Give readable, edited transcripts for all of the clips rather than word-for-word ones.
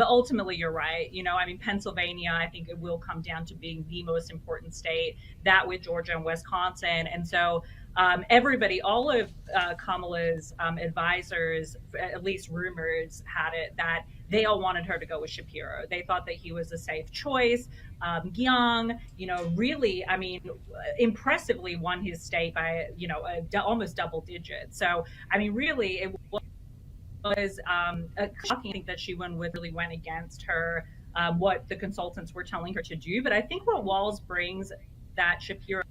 But ultimately, you're right. I mean, Pennsylvania, I think it will come down to being the most important state, that with Georgia and Wisconsin. And so everybody, all of Kamala's advisors, at least rumors had it that they all wanted her to go with Shapiro. They thought that he was a safe choice. Young, really, I mean, impressively won his state by, almost double digits. So, I mean, really, it was shocking. I think that she really went against her, what the consultants were telling her to do. But I think what Walz brings that Shapiro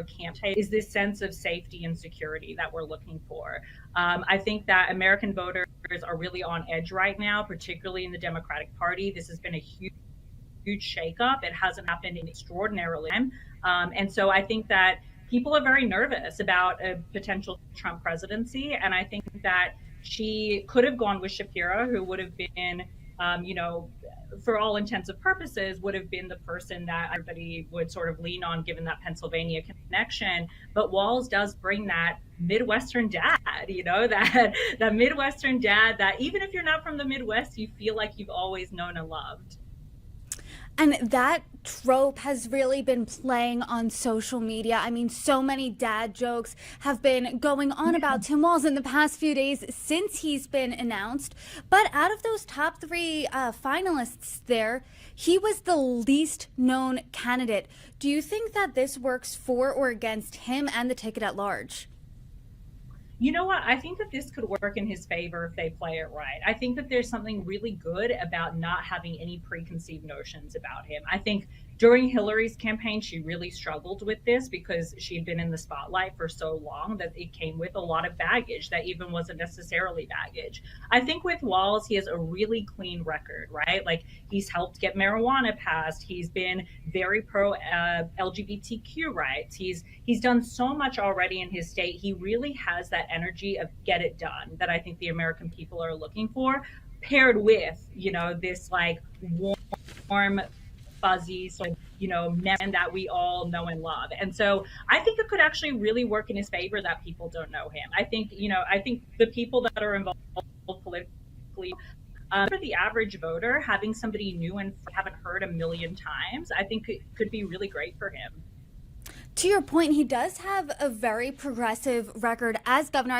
can't take is this sense of safety and security that we're looking for. I think that American voters are really on edge right now, particularly in the Democratic Party. This has been a huge shakeup. It hasn't happened in extraordinarily time. And so I think that people are very nervous about a potential Trump presidency. And I think that she could have gone with Shapiro, who would have been, for all intents and purposes, would have been the person that everybody would sort of lean on, given that Pennsylvania connection. But Walz does bring that Midwestern dad, that Midwestern dad that even if you're not from the Midwest, you feel like you've always known and loved. And that trope has really been playing on social media. I mean, so many dad jokes have been going on about Tim Walz in the past few days since he's been announced. But out of those top three finalists there, he was the least known candidate. Do you think that this works for or against him and the ticket at large? You know what? I think that this could work in his favor if they play it right. I think that there's something really good about not having any preconceived notions about him. I think during Hillary's campaign, she really struggled with this because she'd been in the spotlight for so long that it came with a lot of baggage that even wasn't necessarily baggage. I think with Walz, he has a really clean record, right? Like he's helped get marijuana passed. He's been very pro LGBTQ rights. He's done so much already in his state. He really has that energy of get it done that I think the American people are looking for, paired with, this like warm, fuzzy sort of, man that we all know and love. And so I think it could actually really work in his favor that people don't know him. I think the people that are involved politically, for the average voter, having somebody new and haven't heard a million times, I think it could be really great for him. To your point, he does have a very progressive record as governor.